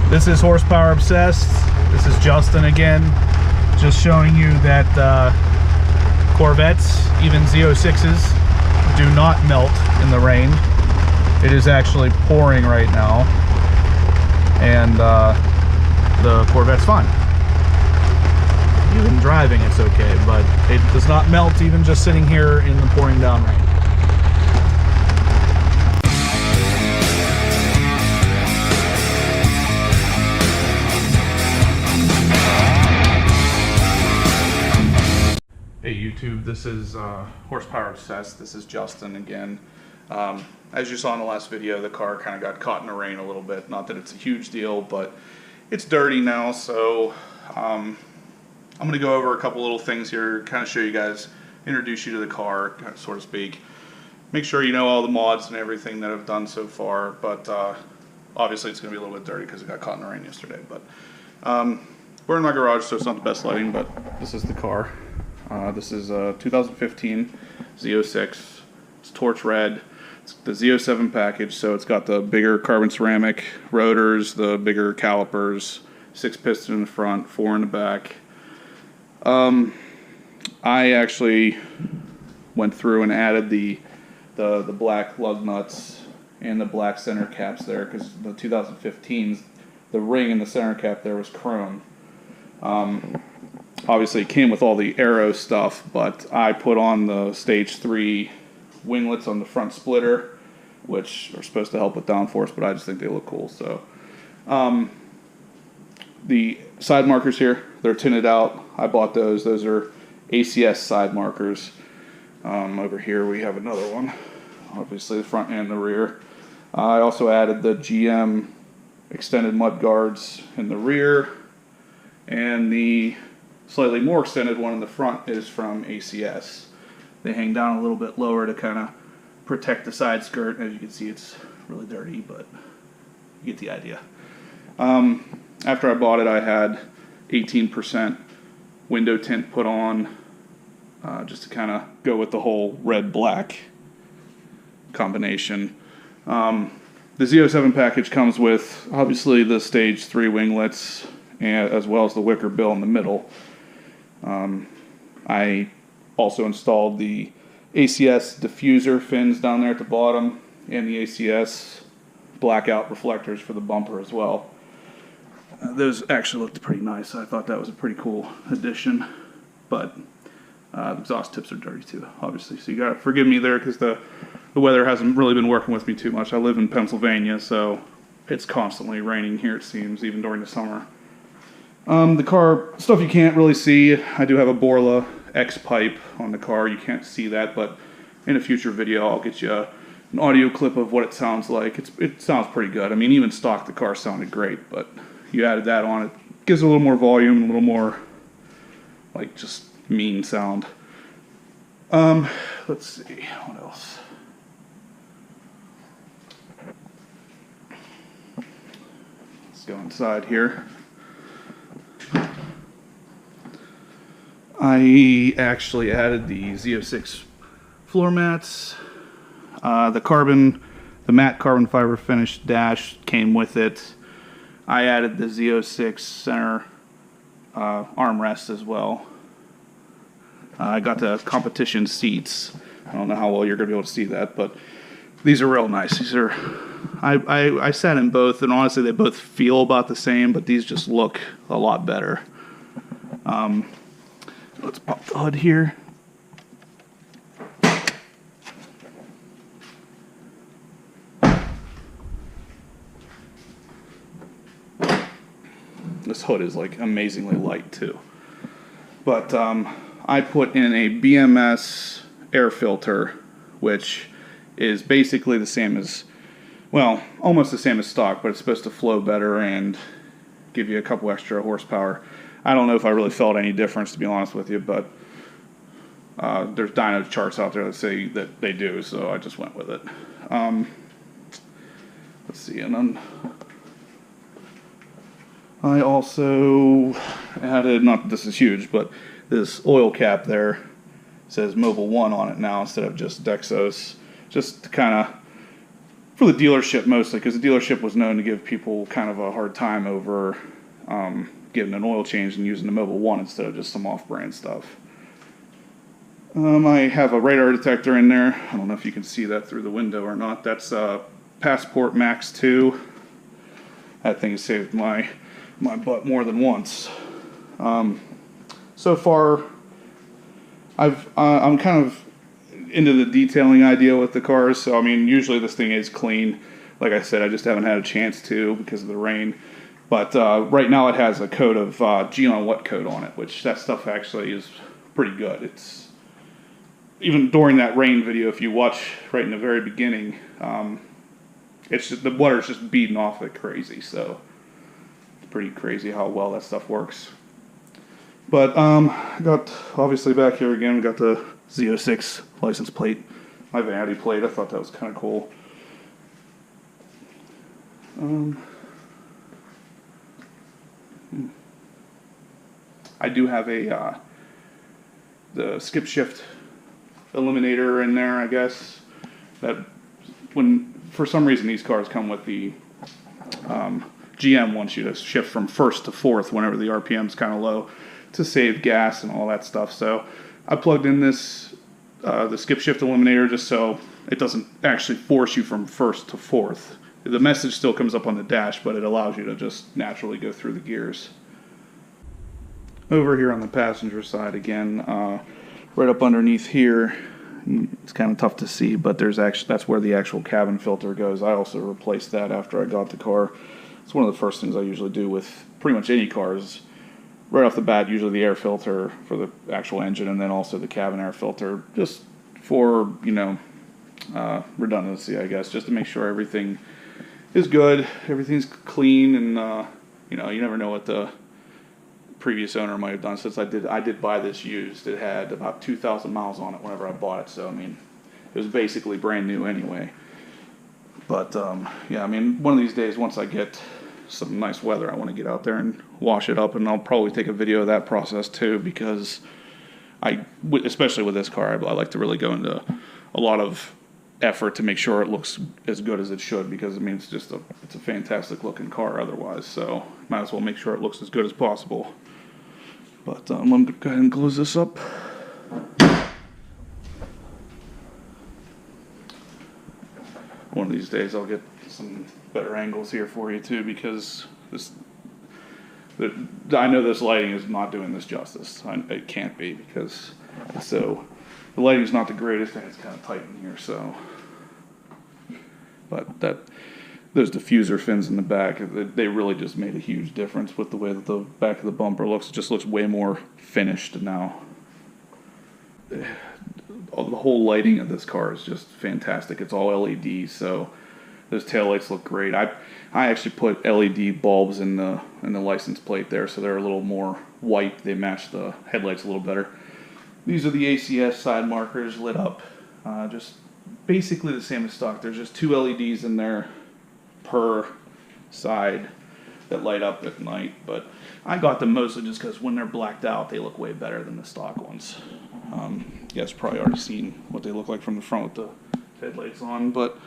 This is Horsepower Obsessed. This is Justin again, just showing you that Corvettes, even Z06s, do not melt in the rain. It is actually pouring right now, and the Corvette's fine. Even driving it's okay, but it does not melt even just sitting here in the pouring down rain. Hey YouTube, this is Horsepower Obsessed. This is Justin again. As you saw in the last video, the car kind of got caught in the rain a little bit. Not that it's a huge deal, but it's dirty now, so I'm going to go over a couple little things here, kind of show you guys, introduce you to the car, so to speak. Make sure you know all the mods and everything that I've done so far, but obviously it's going to be a little bit dirty because it got caught in the rain yesterday. But we're in my garage, so it's not the best lighting, but this is the car. This is a 2015 Z06. It's torch red. It's the Z07 package, so it's got the bigger carbon ceramic rotors, the bigger calipers, 6 pistons in the front, 4 in the back. I actually went through and added the black lug nuts and the black center caps there, because the 2015s, the ring in the center cap there was chrome. Obviously it came with all the aero stuff, but I put on the stage 3 winglets on the front splitter, which are supposed to help with downforce, but I just think they look cool. So the side markers here, they're tinted out. I bought those. Those are ACS Side Markers. Over here we have another one, obviously the front and the rear. I also added the GM extended mud guards in the rear, and the slightly more extended one in the front is from ACS. They hang down a little bit lower to kind of protect the side skirt. As you can see, it's really dirty, but you get the idea. After I bought it, I had 18% window tint put on, just to kind of go with the whole red-black combination. The Z07 package comes with, obviously, the stage 3 winglets, and as well as the wicker bill in the middle. I also installed the ACS diffuser fins down there at the bottom, and the ACS blackout reflectors for the bumper as well. Those actually looked pretty nice. I thought that was a pretty cool addition, but the exhaust tips are dirty too, obviously. So you gotta forgive me there, because the weather hasn't really been working with me too much. I live in Pennsylvania, so it's constantly raining here, it seems, even during the summer. The car, stuff you can't really see, I do have a Borla X pipe on the car. You can't see that, but in a future video I'll get you an audio clip of what it sounds like. It sounds pretty good. I mean, even stock the car sounded great, but you added that on, it gives it a little more volume, a little more like just mean sound. Let's see, what else? Let's go inside here. I actually added the Zo6 floor mats. The matte carbon fiber finish dash came with it. I added the Zo6 center armrest as well. I got the competition seats. I don't know how well you're going to be able to see that, but these are real nice. These are, I sat in both, and honestly they both feel about the same, but these just look a lot better. Let's pop the hood here. This hood is like amazingly light too. But I put in a BMS air filter, which is basically the same as, well, almost the same as stock, but it's supposed to flow better and give you a couple extra horsepower. I don't know if I really felt any difference, to be honest with you, but there's dyno charts out there that say that they do, so I just went with it. Let's see, and then I also added, not that this is huge, but this oil cap there says Mobile 1 on it now instead of just Dexos, just to kind of for the dealership mostly, because the dealership was known to give people kind of a hard time over getting an oil change and using the Mobile 1 instead of just some off-brand stuff. I have a radar detector in there. I don't know if you can see that through the window or not. That's Passport Max 2. That thing saved my butt more than once. So far, I'm kind of into the detailing idea with the cars. So I mean, usually this thing is clean. Like I said, I just haven't had a chance to because of the rain. But right now it has a coat of G-on wet coat on it, which that stuff actually is pretty good. It's even during that rain video, if you watch right in the very beginning, it's just, the water's just beating off it crazy. So it's pretty crazy how well that stuff works. But got obviously back here again. We got the Z06 license plate, my vanity plate. I thought that was kind of cool. I do have the skip shift eliminator in there, I guess. That when for some reason these cars come with the GM wants you to shift from first to fourth whenever the RPM's kind of low to save gas and all that stuff. So I plugged in this the skip shift eliminator just so it doesn't actually force you from first to fourth. The message still comes up on the dash, but it allows you to just naturally go through the gears. Over here on the passenger side again, right up underneath here, it's kind of tough to see, but that's where the actual cabin filter goes. I also replaced that after I got the car. It's one of the first things I usually do with pretty much any cars. Right off the bat, usually the air filter for the actual engine, and then also the cabin air filter, just for, you know, redundancy, I guess, just to make sure everything is good, everything's clean, and you know, you never know what the previous owner might have done. Since I did buy this used, it had about 2,000 miles on it whenever I bought it, so I mean, it was basically brand new anyway. But yeah, I mean, one of these days, once I get some nice weather, I want to get out there and wash it up, and I'll probably take a video of that process too, because especially with this car, I like to really go into a lot of effort to make sure it looks as good as it should, because I mean, it's a fantastic looking car otherwise, so might as well make sure it looks as good as possible. But let me go ahead and close this up. One of these days I'll get some better angles here for you too, because I know this lighting is not doing this justice. It can't be, because the lighting's not the greatest and it's kind of tight in here. So, but those diffuser fins in the back, they really just made a huge difference with the way that the back of the bumper looks. It just looks way more finished now. The whole lighting of this car is just fantastic. It's all LED, so those taillights look great. I actually put LED bulbs in the license plate there, so they're a little more white. They match the headlights a little better. These are the ACS side markers lit up, just basically the same as stock. There's just 2 LEDs in there per side that light up at night, but I got them mostly just because when they're blacked out, they look way better than the stock ones. You guys probably already seen what they look like from the front with the headlights on, but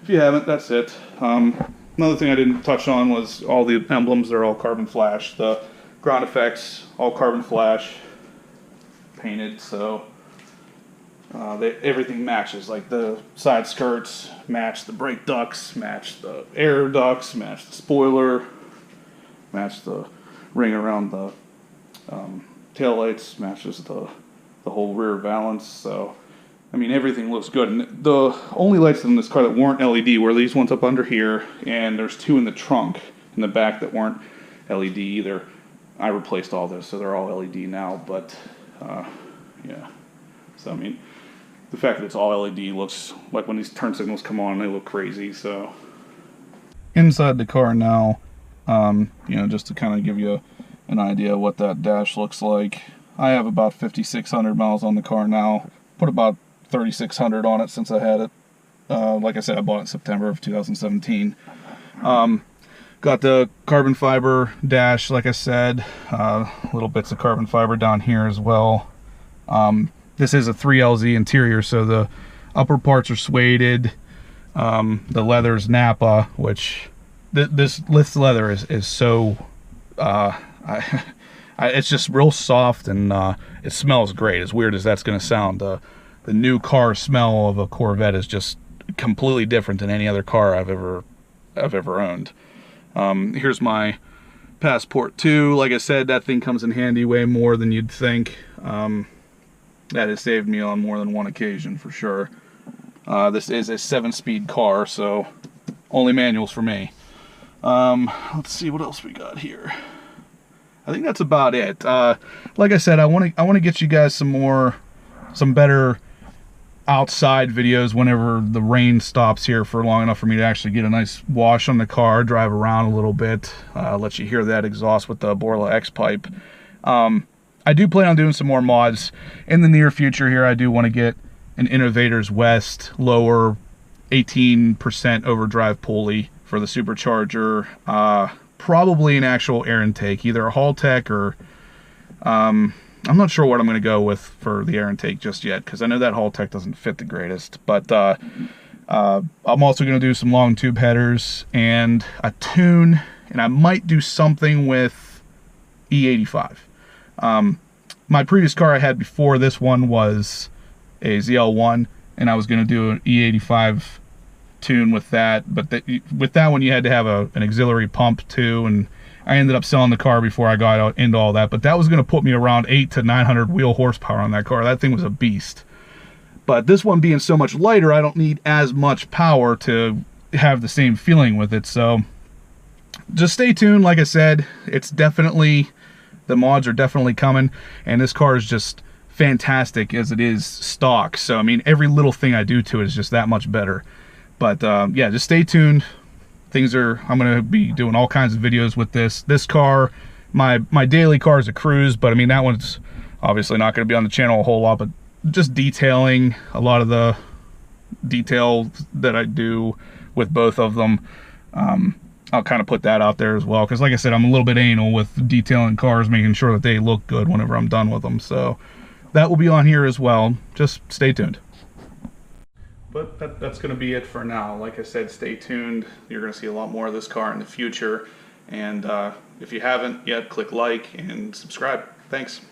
if you haven't, that's it. Another thing I didn't touch on was all the emblems. They're all carbon flash. The ground effects, all carbon flash painted, so everything matches. Like the side skirts match the brake ducts, match the air ducts, match the spoiler, match the ring around the taillights, matches the whole rear valance. So I mean, everything looks good. And the only lights in this car that weren't LED were these ones up under here, and there's 2 in the trunk in the back that weren't LED either. I replaced all those, so they're all LED now. But yeah, so I mean, the fact that it's all LED looks like when these turn signals come on, they look crazy. So inside the car now, you know, just to kind of give you an idea of what that dash looks like. I have about 5,600 miles on the car now. Put about 3,600 on it since I had it. Like I said, I bought it in September of 2017. Got the carbon fiber dash, like I said, little bits of carbon fiber down here as well. This is a 3LZ interior, so the upper parts are suede. The leather's Napa, which this leather is so it's just real soft, and it smells great. As weird as that's going to sound, the new car smell of a Corvette is just completely different than any other car I've ever owned. Here's my Passport 2. Like I said, that thing comes in handy way more than you'd think. That has saved me on more than one occasion for sure. This is a 7-speed car, so only manuals for me. Let's see what else we got here. I think that's about it. Like I said, I want to get you guys some better outside videos whenever the rain stops here for long enough for me to actually get a nice wash on the car, drive around a little bit, let you hear that exhaust with the Borla X pipe. I do plan on doing some more mods in the near future here. I do want to get an Innovators West lower 18% overdrive pulley for the supercharger. Probably an actual air intake, either a Haltech or I'm not sure what I'm going to go with for the air intake just yet, because I know that Haltech doesn't fit the greatest. But I'm also going to do some long tube headers and a tune, and I might do something with E85. My previous car I had before this one was a ZL1, and I was going to do an E85 tune with that, but with that one you had to have an auxiliary pump too, and I ended up selling the car before I got into all that. But that was going to put me around 800 to 900 wheel horsepower on that car. That thing was a beast. But this one being so much lighter, I don't need as much power to have the same feeling with it. So just stay tuned. Like I said, it's definitely, the mods are definitely coming, and this car is just fantastic as it is stock. So I mean, every little thing I do to it is just that much better. But yeah, just stay tuned. I'm going to be doing all kinds of videos with this car. My daily car is a Cruise, but I mean, that one's obviously not going to be on the channel a whole lot, but just detailing a lot of the details that I do with both of them. I'll kind of put that out there as well, because like I said, I'm a little bit anal with detailing cars, making sure that they look good whenever I'm done with them. So that will be on here as well. Just stay tuned. But that's going to be it for now. Like I said, stay tuned. You're going to see a lot more of this car in the future. And if you haven't yet, click like and subscribe. Thanks.